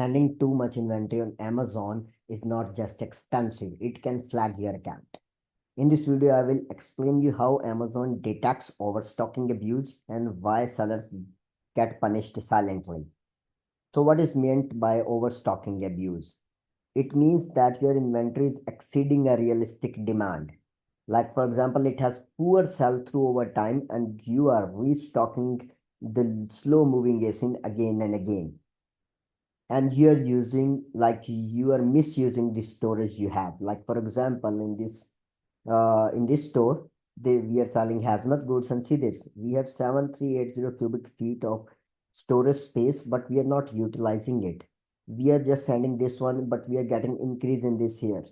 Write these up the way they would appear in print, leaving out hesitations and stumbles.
Sending too much inventory on Amazon is not just expensive, it can flag your account. In this video, I will explain you how Amazon detects overstocking abuse and why sellers get punished silently. So what is meant by overstocking abuse? It means that your inventory is exceeding a realistic demand. Like for example, it has poor sell-through over time and you are restocking the slow moving ASIN again and again, and you're using, like, you are misusing the storage you have. Like for example, in this store, we are selling hazmat goods, and see this, we have 7380 cubic feet of storage space, but we are not utilizing it. We are just sending this one, but we are getting increase in this here,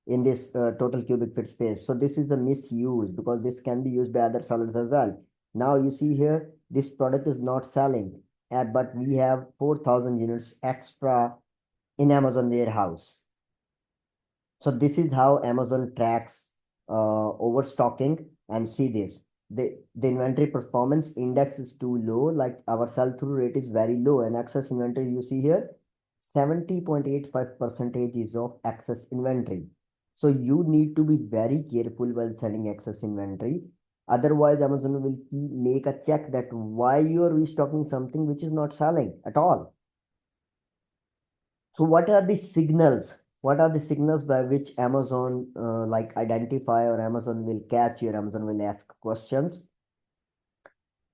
in this total cubic feet space. So this is a misuse because this can be used by other sellers as well. Now you see here, this product is not selling, but we have 4000 units extra in Amazon warehouse. So this is how Amazon tracks overstocking. And see this, the inventory performance index is too low, like our sell-through rate is very low, and excess inventory you see here, 70.85% is of excess inventory. So you need to be very careful while selling excess inventory. Otherwise, Amazon will make a check that why you are restocking something which is not selling at all. So what are the signals? What are the signals by which Amazon like identify, or Amazon will catch you, or Amazon will ask questions?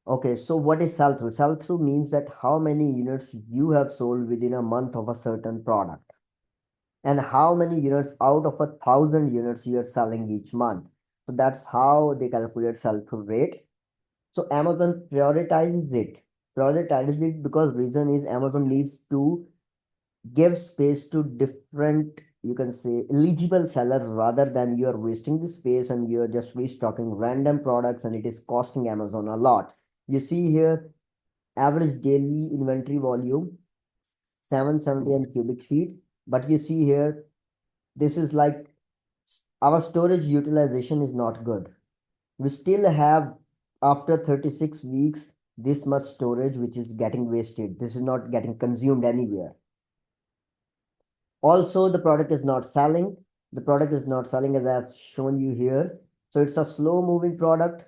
Okay, so what is sell-through? Sell-through means that how many units you have sold within a month of a certain product, and how many units out of 1000 units you are selling each month. So that's how they calculate sell-through rate. So Amazon prioritizes it because reason is Amazon needs to give space to different, you can say, eligible sellers, rather than you're wasting the space and you're just restocking random products and it is costing Amazon a lot. You see here, average daily inventory volume 770 and cubic feet, but you see here, this is like our storage utilization is not good. We still have, after 36 weeks, this much storage which is getting wasted. This is not getting consumed anywhere. Also, the product is not selling. The product is not selling as I have shown you here. So it's a slow moving product,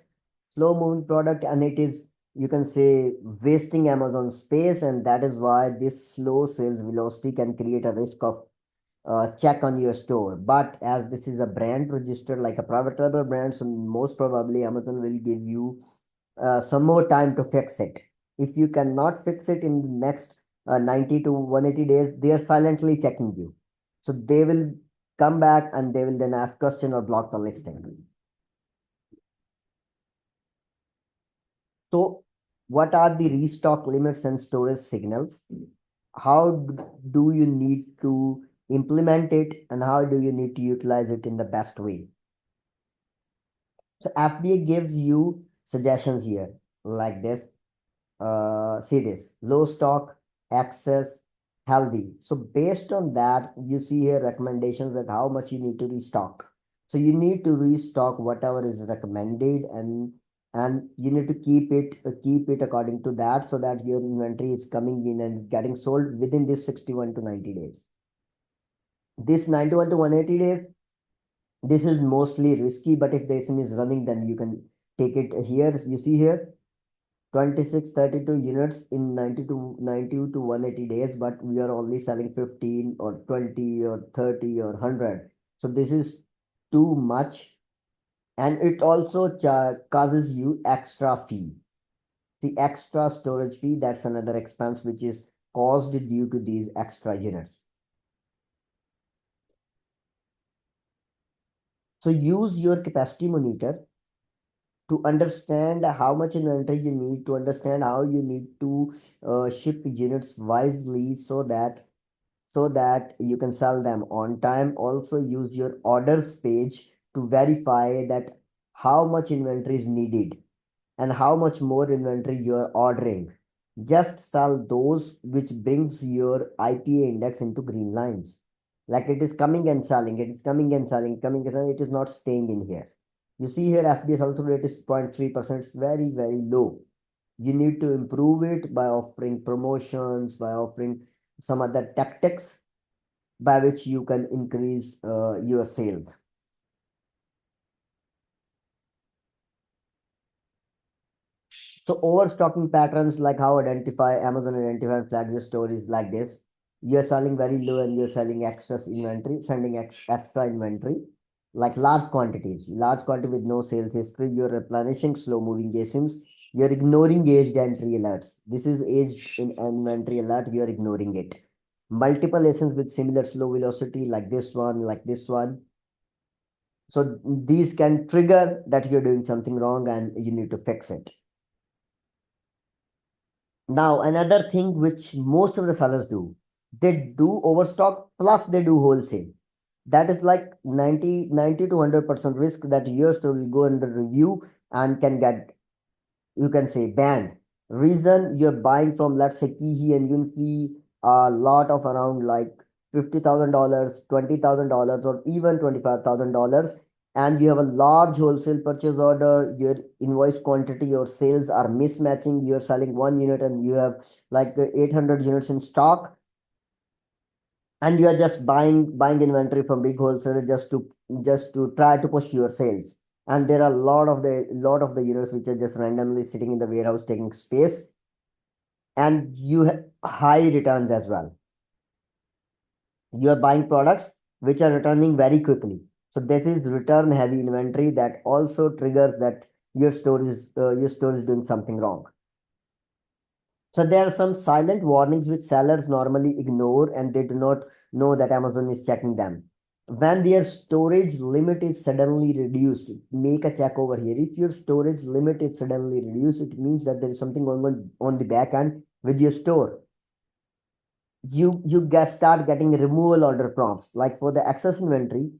and it is, you can say, wasting Amazon space. And that is why this slow sales velocity can create a risk of check on your store. But as this is a brand registered like a private label brand, so most probably Amazon will give you some more time to fix it. If you cannot fix it in the next 90 to 180 days, they are silently checking you. So they will come back and they will then ask question or block the listing. So what are the restock limits and storage signals? How do you need to implement it, and how do you need to utilize it in the best way? So FBA gives you suggestions here like this. See this, low stock, excess, healthy. So based on that, you see here recommendations that how much you need to restock. So you need to restock whatever is recommended, and you need to keep it according to that, so that your inventory is coming in and getting sold within this 61 to 90 days. This 91 to 180 days, this is mostly risky, but if the SIM is running, then you can take it here. You see here, 2632 units in 90 to 180 days, but we are only selling 15 or 20 or 30 or 100. So this is too much, and it also causes you extra fee. The extra storage fee, that's another expense which is caused due to these extra units. So use your capacity monitor to understand how much inventory you need, to understand how you need to ship units wisely, so that you can sell them on time. Also use your orders page to verify that how much inventory is needed and how much more inventory you are ordering. Just sell those which brings your IPA index into green lines. Like it is coming and selling, it is coming and selling, coming and selling, it is not staying in here. You see here, FBA sell-through rate is 0.3%. It's very, very low. You need to improve it by offering promotions, by offering some other tactics by which you can increase your sales. So overstocking patterns, like how identify Amazon identify and flag your stories like this. You're selling very low and you're selling extra inventory, sending extra inventory, like large quantity with no sales history. You're replenishing slow moving ASINs. You're ignoring aged entry alerts. This is aged in inventory alert. You're ignoring it. Multiple ASINs with similar slow velocity, like this one, like this one. So these can trigger that you're doing something wrong and you need to fix it. Now, another thing which most of the sellers do, they do overstock plus they do wholesale. That is like 90 to 100% risk that your store will go under review and can get, you can say, banned. Reason, you're buying from, let's say, Kihi and Yunfi, a lot of around like $50,000, $20,000, or even $25,000, and you have a large wholesale purchase order. Your invoice quantity or sales are mismatching. You're selling one unit and you have like 800 units in stock, and you are just buying inventory from big wholesaler just to try to push your sales. And there are a lot of the units which are just randomly sitting in the warehouse taking space, and you have high returns as well. You are buying products which are returning very quickly. So this is return heavy inventory that also triggers that your store is doing something wrong. So there are some silent warnings which sellers normally ignore, and they do not know that Amazon is checking them. When their storage limit is suddenly reduced, make a check over here. If your storage limit is suddenly reduced, it means that there is something going on the back end with your store. You start getting removal order prompts. Like for the excess inventory,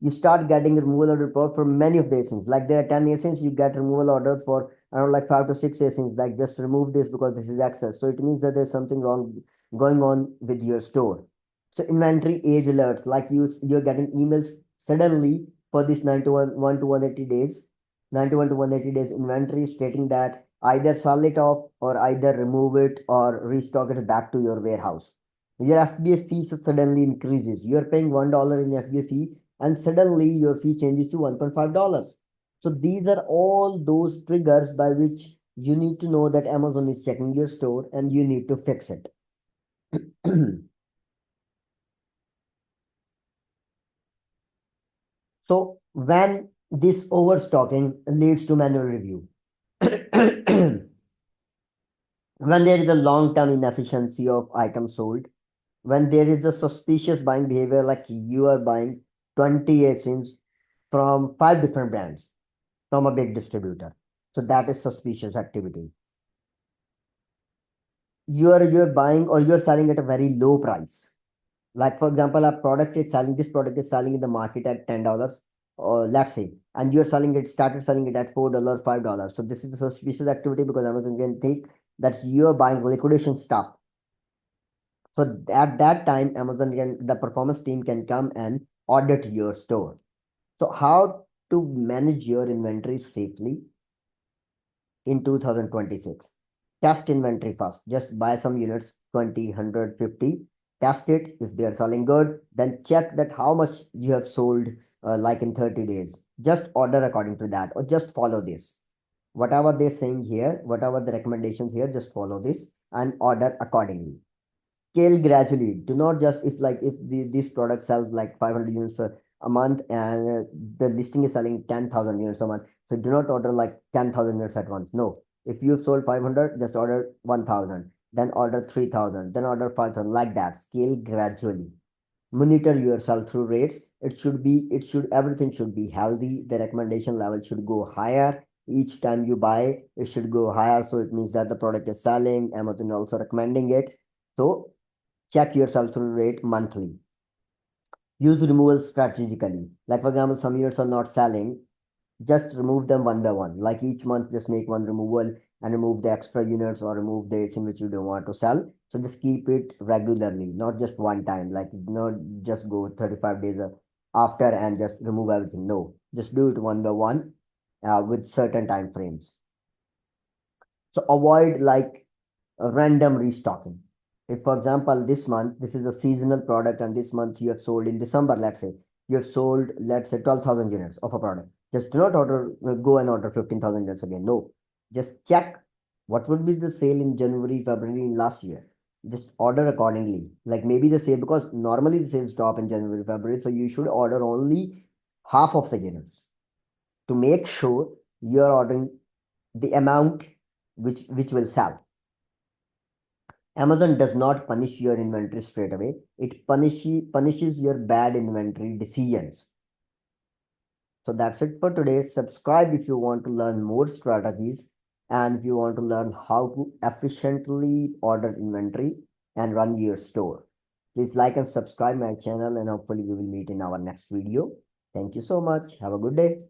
you start getting removal order prompts for many of the ASINs. Like there are 10 ASINs, you get removal orders for around like 5 to 6 ASINs, like just remove this because this is excess. So it means that there's something wrong going on with your store. So inventory age alerts, like you're getting emails suddenly for this 91 to 180 days, 91 to 180 days inventory, stating that either sell it off or either remove it or restock it back to your warehouse. Your FBA fee suddenly increases. You are paying $1 in FBA fee, and suddenly your fee changes to $1.5. So these are all those triggers by which you need to know that Amazon is checking your store and you need to fix it. So when this overstocking leads to manual review, when there is a long-term inefficiency of items sold, when there is a suspicious buying behavior, like you are buying 20 ASINs from 5 different brands from a big distributor. So that is suspicious activity. You're buying or you're selling at a very low price. Like for example, this product is selling in the market at $10, or let's say, and started selling it at $4, $5. So this is a suspicious activity because Amazon can think that you're buying liquidation stuff. So at that time, the performance team can come and audit your store. So how to manage your inventory safely in 2026? Test inventory first. Just buy some units, 20, 100, 50. Test it. If they are selling good, then check that how much you have sold, like in 30 days. Just order according to that, or just follow this. Whatever they're saying here, whatever the recommendations here, just follow this and order accordingly. Scale gradually. Do not just, if this product sells like 500 units a month, and the listing is selling 10,000 units a month. So do not order like 10,000 units at once. No. If you sold 500, just order 1,000, then order 3,000, then order 5,000, like that. Scale gradually. Monitor your sell-through rates. Everything should be healthy. The recommendation level should go higher. Each time you buy, it should go higher. So it means that the product is selling. Amazon also recommending it. So check your sell-through rate monthly. Use removal strategically. Like for example, some units are not selling, just remove them one by one. Like each month, just make one removal and remove the extra units or remove the in which you don't want to sell. So just keep it regularly, not just one time. Like not just go 35 days after and just remove everything. No, just do it one by one, with certain time frames. So avoid like random restocking. If, for example, this month, this is a seasonal product, and this month you have sold in December, let's say, you have sold, let's say, 12,000 units of a product. Just do not order, go and order 15,000 units again. No, just check what would be the sale in January, February in last year. Just order accordingly. Like maybe the sale, because normally the sales drop in January, February, so you should order only half of the units to make sure you are ordering the amount which will sell. Amazon does not punish your inventory straight away. It punishes your bad inventory decisions. So that's it for today. Subscribe if you want to learn more strategies and if you want to learn how to efficiently order inventory and run your store. Please like and subscribe my channel, and hopefully we will meet in our next video. Thank you so much. Have a good day.